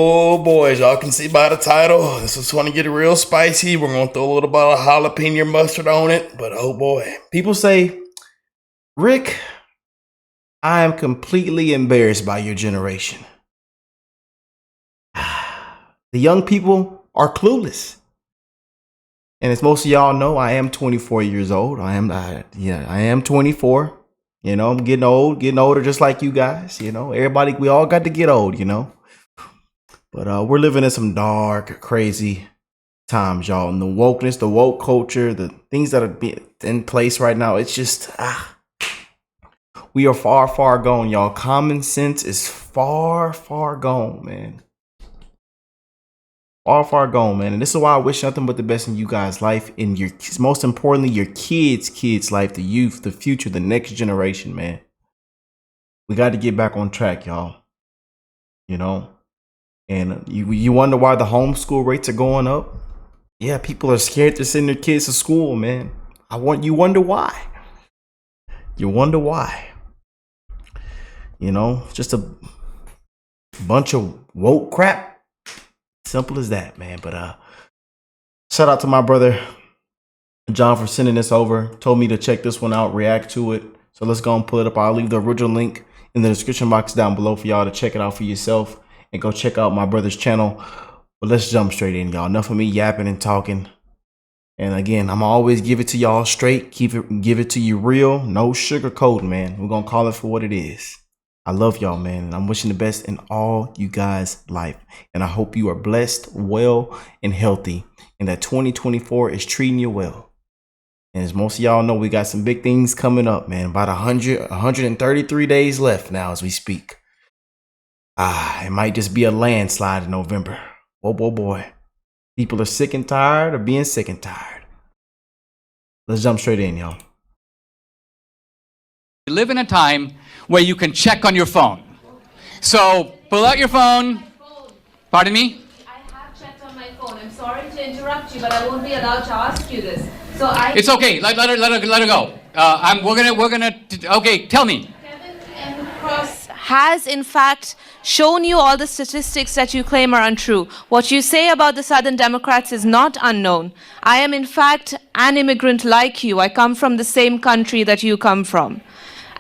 Oh boy, as y'all can see by the title, this is going to get real spicy. We're going to throw a little bit of jalapeno mustard on it, but oh boy. People say, Rick, I am completely embarrassed by your generation. The young people are clueless. And as most of y'all know, I am 24 years old. I am 24. You know, I'm getting older just like you guys. You know, everybody, we all got to get old, you know. But we're living in some dark, crazy times, y'all. And the wokeness, the woke culture, the things that are being in place right now, it's just, we are far, far gone, y'all. Common sense is far, far gone, man. Far, far gone, man. And this is why I wish nothing but the best in you guys' life, in your, most importantly, your kids' life, the youth, the future, the next generation, man. We got to get back on track, y'all. You know? And you wonder why the homeschool rates are going up? Yeah, people are scared to send their kids to school, man. You wonder why. You wonder why. You know, just a bunch of woke crap. Simple as that, man. But shout out to my brother John for sending this over. Told me to check this one out, react to it. So let's go and pull it up. I'll leave the original link in the description box down below for y'all to check it out for yourself. And go check out my brother's channel. But let's jump straight in, y'all. Enough of me yapping and talking. And again, I'm always give it to y'all straight. Give it to you real. No sugarcoating, man. We're going to call it for what it is. I love y'all, man. And I'm wishing the best in all you guys' life. And I hope you are blessed, well, and healthy. And that 2024 is treating you well. And as most of y'all know, we got some big things coming up, man. About 133 days left now as we speak. It might just be a landslide in November. Oh, boy. People are sick and tired of being sick and tired. Let's jump straight in, y'all. We live in a time where you can check on your phone. So pull out your phone. Pardon me? I have checked on my phone. I'm sorry to interrupt you, but I won't be allowed to ask you this. It's okay. Let her go. We're gonna. Okay, tell me. Kevin M. Cross has in fact shown you all the statistics that you claim are untrue. What you say about the Southern Democrats is not unknown. I am in fact an immigrant like you. I come from the same country that you come from.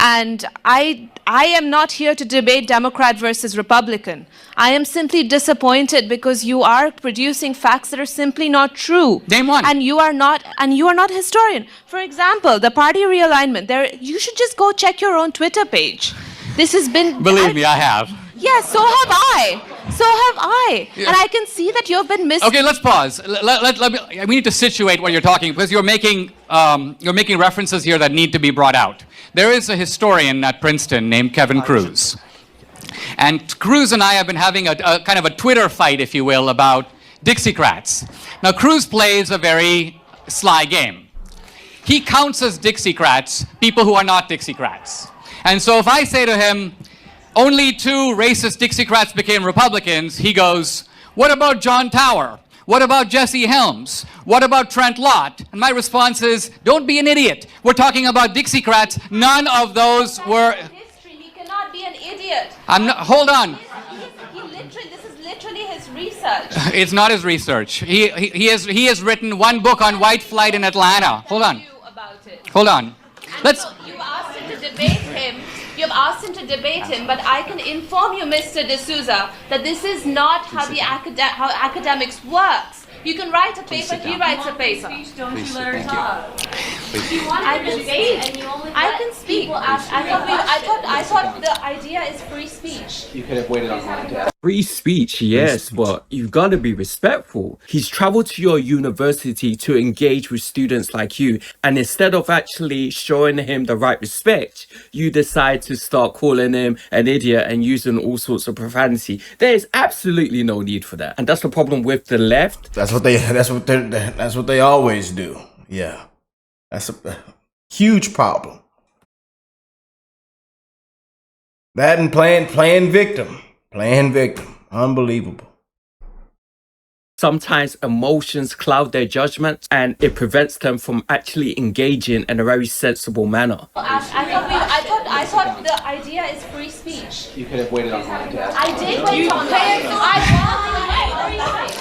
And I am not here to debate Democrat versus Republican. I am simply disappointed because you are producing facts that are simply not true. Name one. And you are not a historian. For example, the party realignment. You should just go check your own Twitter page. This has been... Believe me, I have. Yes, so have I. Yeah. And I can see that you've been missing... Okay, let's pause. We need to situate what you're talking, because you're making references here that need to be brought out. There is a historian at Princeton named Kevin Cruz. And Cruz and I have been having a kind of a Twitter fight, if you will, about Dixiecrats. Now, Cruz plays a very sly game. He counts as Dixiecrats people who are not Dixiecrats. And so if I say to him, only 2 racist Dixiecrats became Republicans, he goes, what about John Tower? What about Jesse Helms? What about Trent Lott? And my response is, don't be an idiot. We're talking about Dixiecrats. None of those were... History. He cannot be an idiot. Hold on. This is literally his research. It's not his research. He has written one book on white flight in Atlanta. Hold on. Hold on. You've asked him to debate him. You've asked him to debate him, but I can inform you, Mr. D'Souza, that this is not how academics works. You can write a paper, he writes a paper. Don't you let her talk? I can speak. I can speak. I thought the idea is free speech. You could have waited on that. Free speech, yes, but you've got to be respectful. He's traveled to your university to engage with students like you, and instead of actually showing him the right respect, you decide to start calling him an idiot and using all sorts of profanity. There is absolutely no need for that, and that's the problem with the left. That's what they always do. Yeah. That's a huge problem. That and playing victim. Playing victim. Unbelievable. Sometimes emotions cloud their judgment and it prevents them from actually engaging in a very sensible manner. I thought the idea is free speech. speech. You could have waited on mine to ask. I did wait on that.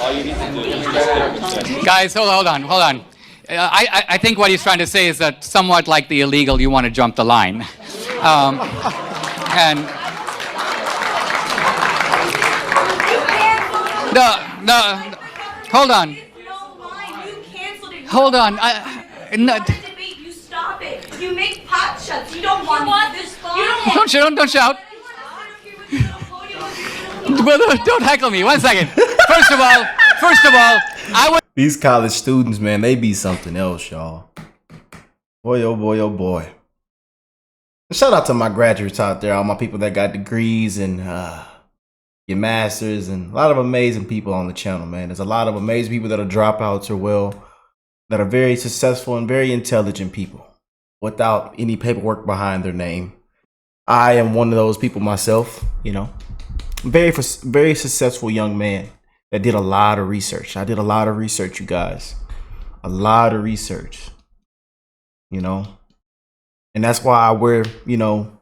All you need to do is Guys, hold on. I think what he's trying to say is that somewhat like the illegal, you want to jump the line. And hold on. Hold on. You stop it. You make pot shots. You don't want this phone. Don't shout. Don't heckle me. 1 second. First of all, I would. These college students, man, they be something else, y'all. Boy, oh boy, oh boy. Shout out to my graduates out there, all my people that got degrees and your masters, and a lot of amazing people on the channel, man. There's a lot of amazing people that are dropouts that are very successful and very intelligent people without any paperwork behind their name. I am one of those people myself, you know. Very successful young man that did a lot of research. I did a lot of research, you guys. A lot of research, you know. And that's why I wear, you know,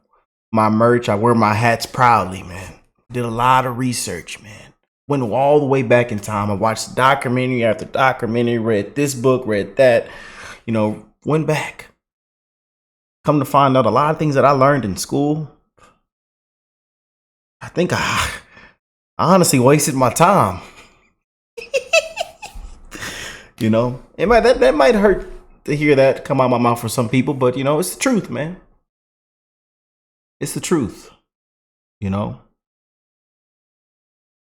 my merch. I wear my hats proudly, man. Did a lot of research, man. Went all the way back in time. I watched documentary after documentary, read this book, read that, you know, went back. Come to find out a lot of things that I learned in school, I think I honestly wasted my time. You know, that might hurt to hear that come out of my mouth for some people, but you know, it's the truth, man. It's the truth, you know.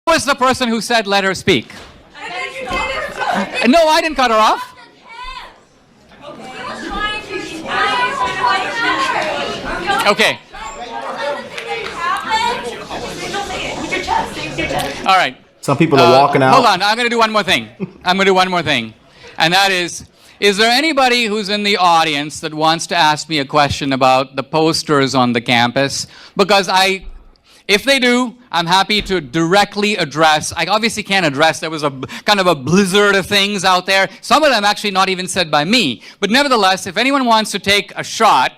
Who was the person who said let her speak? No, I didn't cut her off. Okay. All right. Some people are walking out. Hold on. I'm going to do one more thing. And that is there anybody who's in the audience that wants to ask me a question about the posters on the campus? Because if they do, I'm happy to directly address. I obviously can't address. There was a kind of a blizzard of things out there. Some of them actually not even said by me. But nevertheless, if anyone wants to take a shot,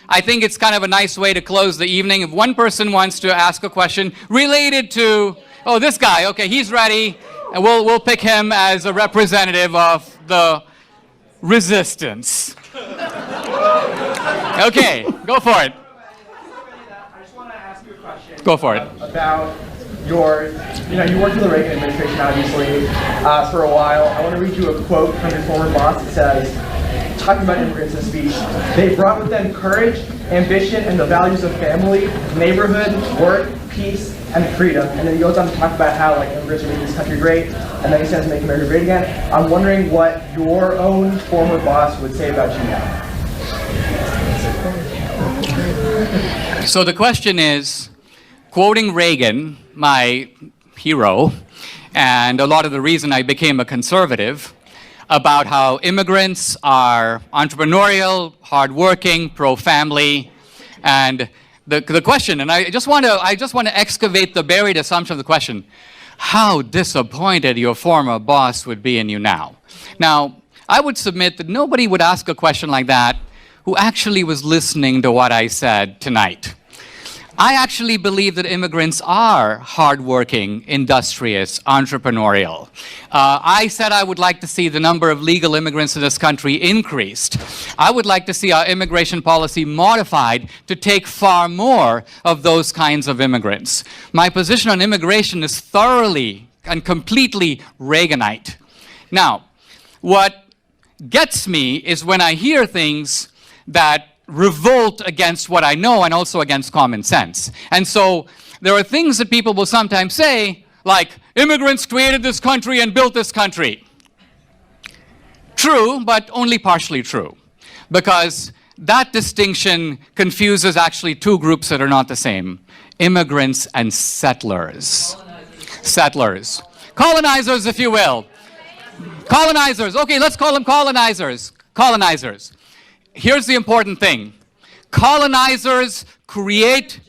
I think it's kind of a nice way to close the evening. If one person wants to ask a question related to, oh, this guy, okay, he's ready, and we'll pick him as a representative of the resistance. Okay, go for it. I just want to ask you a question. Go for it. About you worked for the Reagan administration, obviously, for a while. I want to read you a quote from your former boss. It says, talking about immigrants in a speech, they brought with them courage, ambition, and the values of family, neighborhood, work, peace, and freedom. And then he goes on to talk about how immigrants are making this country great, and then he says make America great again. I'm wondering what your own former boss would say about you now. So the question is, quoting Reagan, my hero, and a lot of the reason I became a conservative, about how immigrants are entrepreneurial, hardworking, pro-family, and the question, and I just want to excavate the buried assumption of the question: how disappointed your former boss would be in you now. Now, I would submit that nobody would ask a question like that who actually was listening to what I said tonight. I actually believe that immigrants are hardworking, industrious, entrepreneurial. I said I would like to see the number of legal immigrants in this country increased. I would like to see our immigration policy modified to take far more of those kinds of immigrants. My position on immigration is thoroughly and completely Reaganite. Now, what gets me is when I hear things that revolt against what I know and also against common sense. And so there are things that people will sometimes say, like, immigrants created this country and built this country. True, but only partially true, because that distinction confuses actually two groups that are not the same: immigrants and settlers. Settlers. Colonizers, if you will. Colonizers. Okay, let's call them colonizers. Colonizers. Here's the important thing. Colonizers create...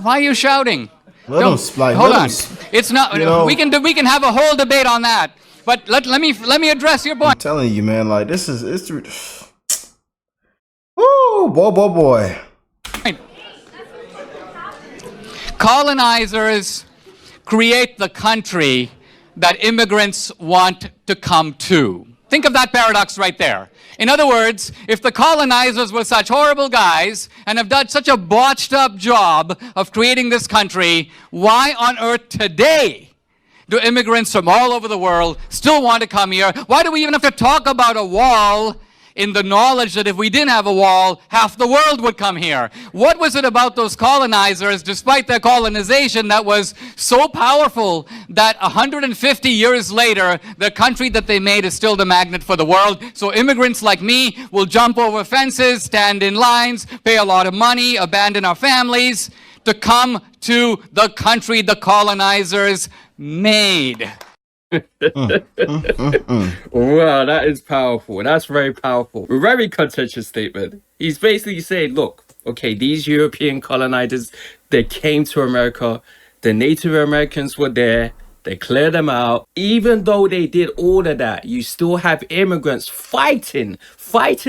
Why are you shouting? Hold on. It's not... You know, we can have a whole debate on that. But let me address your point. I'm telling you, man, like it's Woo, boy. Colonizers create the country that immigrants want to come to. Think of that paradox right there. In other words, if the colonizers were such horrible guys and have done such a botched up job of creating this country, why on earth today do immigrants from all over the world still want to come here? Why do we even have to talk about a wall in the knowledge that if we didn't have a wall, half the world would come here? What was it about those colonizers, despite their colonization, that was so powerful that 150 years later, the country that they made is still the magnet for the world? So immigrants like me will jump over fences, stand in lines, pay a lot of money, abandon our families to come to the country the colonizers made. Wow, that is powerful. That's very powerful. Very contentious statement. He's basically saying, look, okay, these European colonizers, they came to America. The Native Americans were there. They cleared them out. Even though they did all of that, you still have immigrants fighting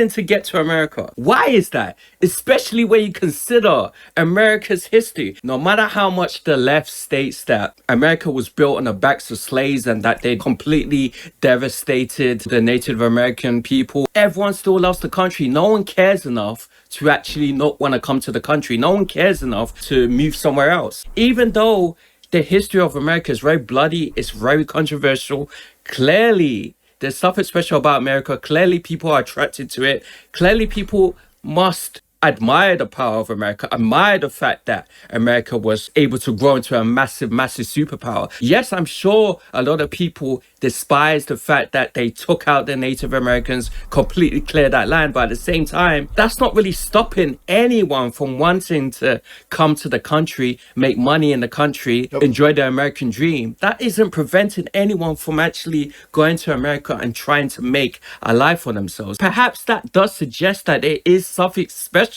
to get to America. Why is that? Especially when you consider America's history. No matter how much the left states that America was built on the backs of slaves and that they completely devastated the Native American people, everyone still loves the country. No one cares enough to actually not want to come to the country. No one cares enough to move somewhere else. Even though the history of America is very bloody, it's very controversial. Clearly, there's something special about America. Clearly, people are attracted to it. Clearly, people must admire the power of America, admire the fact that America was able to grow into a massive, massive superpower. Yes, I'm sure a lot of people despise the fact that they took out the Native Americans, completely cleared that land. But at the same time, that's not really stopping anyone from wanting to come to the country, make money in the country, enjoy the American dream. That isn't preventing anyone from actually going to America and trying to make a life for themselves. Perhaps that does suggest that there is something special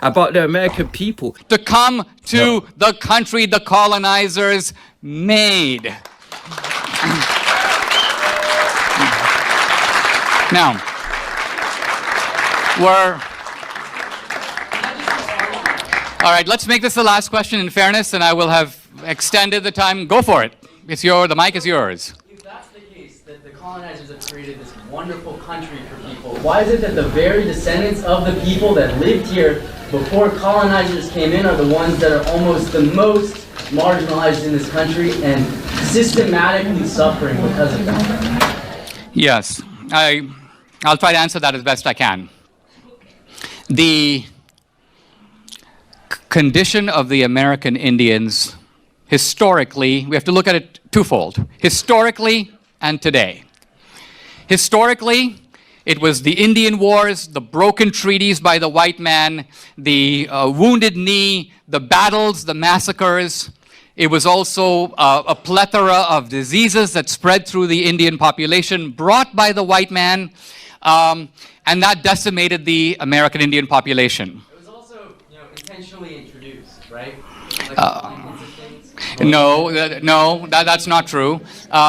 about the American people. To come to the country the colonizers made. Now, all right, let's make this the last question in fairness, and I will have extended the time. Go for it. The mic is yours. If that's the case, that the colonizers have created this wonderful country for people, why is it that the very descendants of the people that lived here before colonizers came in are the ones that are almost the most marginalized in this country and systematically suffering because of that? Yes, I'll try to answer that as best I can. The condition of the American Indians, historically, we have to look at it twofold, historically and today. Historically, it was the Indian Wars, the broken treaties by the white man, the wounded knee, the battles, the massacres. It was also a plethora of diseases that spread through the Indian population brought by the white man, and that decimated the American Indian population. It was also, intentionally introduced, right? No, that's not true.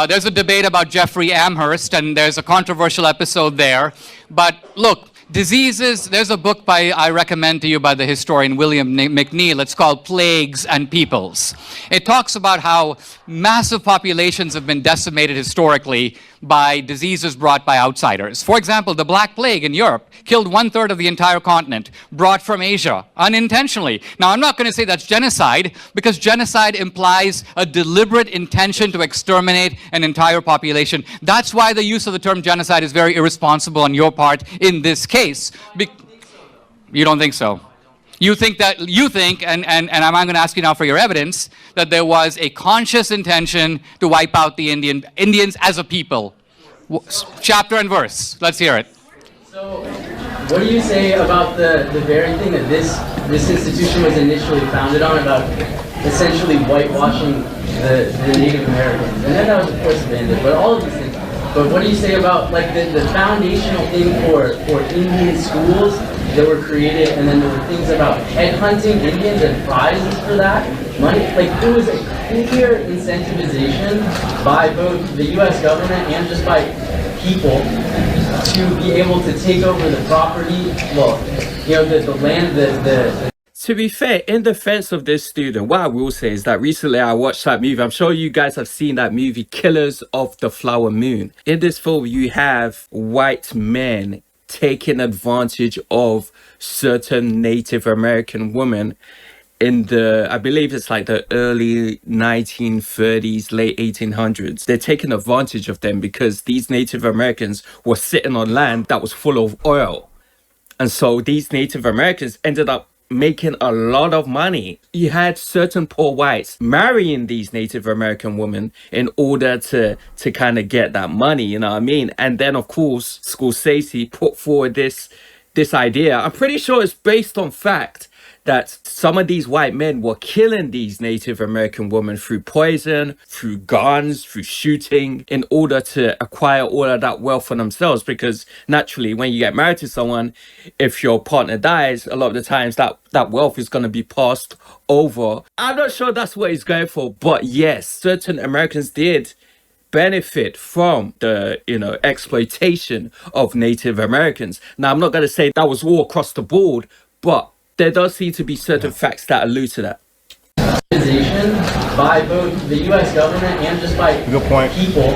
There's a debate about Jeffrey Amherst, and there's a controversial episode there. But look, diseases, there's a book I recommend to you by the historian William McNeill. It's called Plagues and Peoples. It talks about how massive populations have been decimated historically by diseases brought by outsiders. For example, the Black Plague in Europe killed 1/3 of the entire continent, brought from Asia, unintentionally. Now, I'm not going to say that's genocide, because genocide implies a deliberate intention to exterminate an entire population. That's why the use of the term genocide is very irresponsible on your part in this case. You don't think so? You think, and I'm going to ask you now for your evidence, that there was a conscious intention to wipe out the Indians as a people. Chapter and verse. Let's hear it. So, what do you say about the very thing that this institution was initially founded on, about essentially whitewashing the Native Americans? And then that was, of course, abandoned, but all of these things. But what do you say about the foundational thing for Indian schools that were created, and then there were things about headhunting Indians and prizes for that money? There was a clear incentivization by both the U.S. government and just by people to be able to take over the property, the land, to be fair, in defense of this student, what I will say is that recently I watched that movie. I'm sure you guys have seen that movie, Killers of the Flower Moon. In this film, you have white men taking advantage of certain Native American women in the, I believe it's like the early 1930s, late 1800s. They're taking advantage of them because these Native Americans were sitting on land that was full of oil. And so these Native Americans ended up making a lot of money. You had certain poor whites marrying these Native American women in order to kind of get that money, you know what I mean? And then of course, Scorsese put forward this idea. I'm pretty sure it's based on fact that some of these white men were killing these Native American women through poison, through guns, through shooting, in order to acquire all of that wealth for themselves. Because naturally, when you get married to someone, if your partner dies, a lot of the times that wealth is going to be passed over. I'm not sure that's what he's going for, but yes, certain Americans did benefit from the exploitation of Native Americans. Now, I'm not going to say that was all across the board, but there does seem to be certain facts that allude to that. Colonization by both the U.S. government and just by people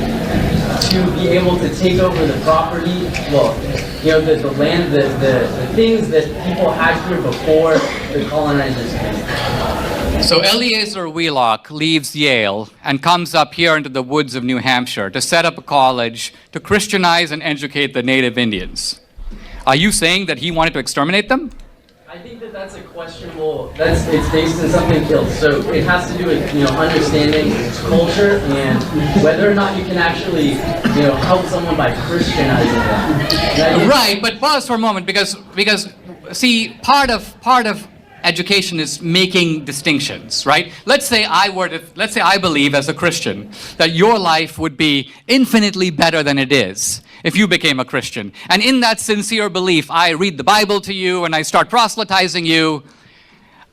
to be able to take over the property, well, the land, the things that people had here before the colonizers came. So Eliezer Wheelock leaves Yale and comes up here into the woods of New Hampshire to set up a college to Christianize and educate the native Indians. Are you saying that he wanted to exterminate them? I think that's a questionable, it's based in something killed. So it has to do with, understanding culture and whether or not you can actually, help someone by Christianizing them. Right, but pause for a moment because see, part of education is making distinctions, right? Let's say I believe as a Christian that your life would be infinitely better than it is if you became a Christian. And in that sincere belief, I read the Bible to you and I start proselytizing you.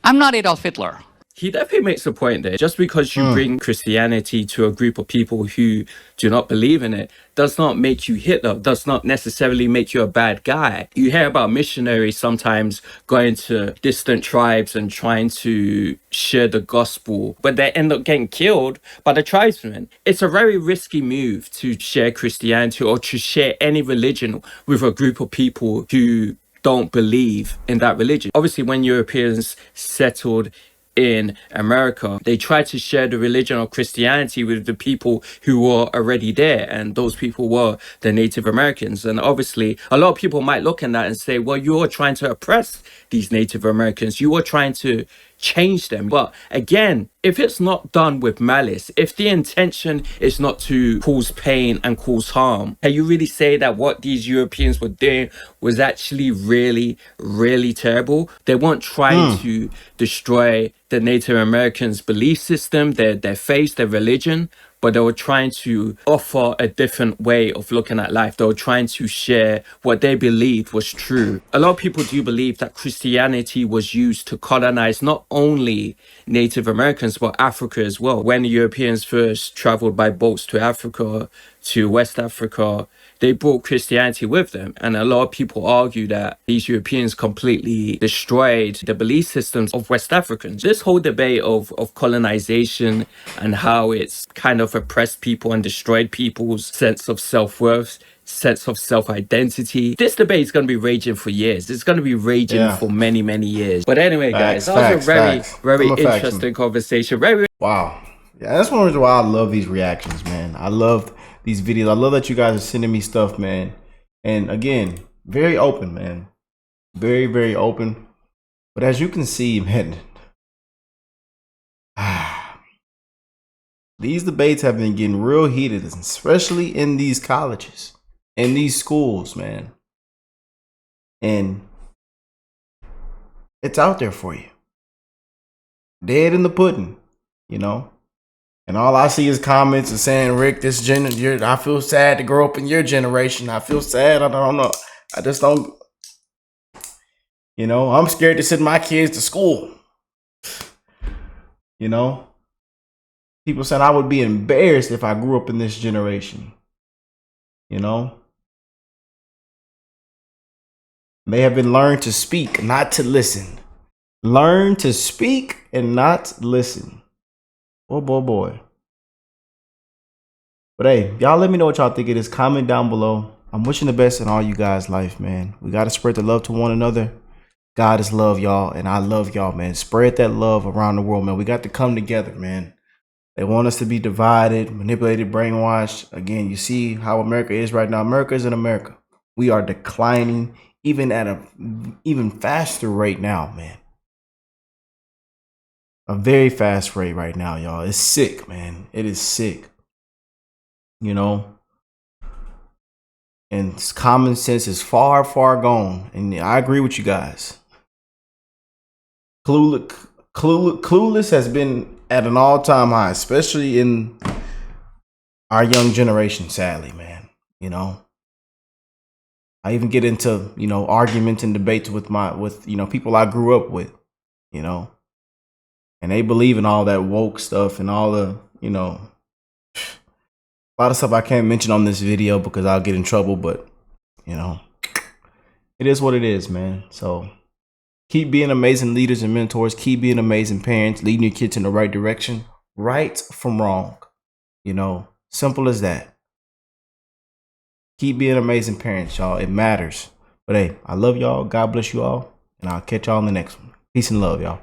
I'm not Adolf Hitler. He definitely makes a point there. Just because you bring Christianity to a group of people who do not believe in it does not make you Hitler, does not necessarily make you a bad guy. You hear about missionaries sometimes going to distant tribes and trying to share the gospel, but they end up getting killed by the tribesmen. It's a very risky move to share Christianity or to share any religion with a group of people who don't believe in that religion. Obviously, when Europeans settled in America, they tried to share the religion of Christianity with the people who were already there, and those people were the Native Americans. And obviously a lot of people might look at that and say, well, you're trying to oppress these Native Americans, you are trying to change them. But again, if it's not done with malice, if the intention is not to cause pain and cause harm, can you really say that what these Europeans were doing was actually really, really terrible? They weren't trying to destroy the Native Americans' belief system, their faith, their religion, but they were trying to offer a different way of looking at life. They were trying to share what they believed was true. A lot of people do believe that Christianity was used to colonize not only Native Americans, but Africa as well. When the Europeans first traveled by boats to Africa, to West Africa, they brought Christianity with them. And a lot of people argue that these Europeans completely destroyed the belief systems of West Africans. This whole debate of colonization and how it's kind of oppressed people and destroyed people's sense of self-worth, sense of self-identity. This debate is going to be raging for years. It's going to be raging for many, many years. But anyway, guys, that was a very interesting conversation. Wow. Yeah, that's one reason why I love these reactions, man. I love these videos. I love that you guys are sending me stuff, man. And again, very open, man. Very, very open. But as you can see, man, these debates have been getting real heated, especially in these colleges, in these schools, man. And it's out there for you. Dead in the pudding, you know? And all I see is comments and saying, Rick, I feel sad to grow up in your generation. I feel sad. I don't know. I just don't, I'm scared to send my kids to school. People said I would be embarrassed if I grew up in this generation. May have been learned to speak, not to listen. Learn to speak and not listen. Oh boy, boy. But hey, y'all let me know what y'all think of this. Comment down below. I'm wishing the best in all you guys' life, man. We got to spread the love to one another. God is love, y'all. And I love y'all, man. Spread that love around the world, man. We got to come together, man. They want us to be divided, manipulated, brainwashed. Again, you see how America is right now. America isn't America. We are declining even at a even faster rate now, man. A very fast rate right now, y'all. It's sick, man. It is sick. You know? And common sense is far, far gone. And I agree with you guys. Clueless has been at an all-time high, especially in our young generation, sadly, man. You know? I even get into, you know, arguments and debates with people I grew up with, you know. And they believe in all that woke stuff and all the, you know, a lot of stuff I can't mention on this video because I'll get in trouble, but, you know, it is what it is, man. So keep being amazing leaders and mentors. Keep being amazing parents, leading your kids in the right direction, right from wrong. You know, simple as that. Keep being amazing parents, y'all. It matters. But hey, I love y'all. God bless you all. And I'll catch y'all in the next one. Peace and love, y'all.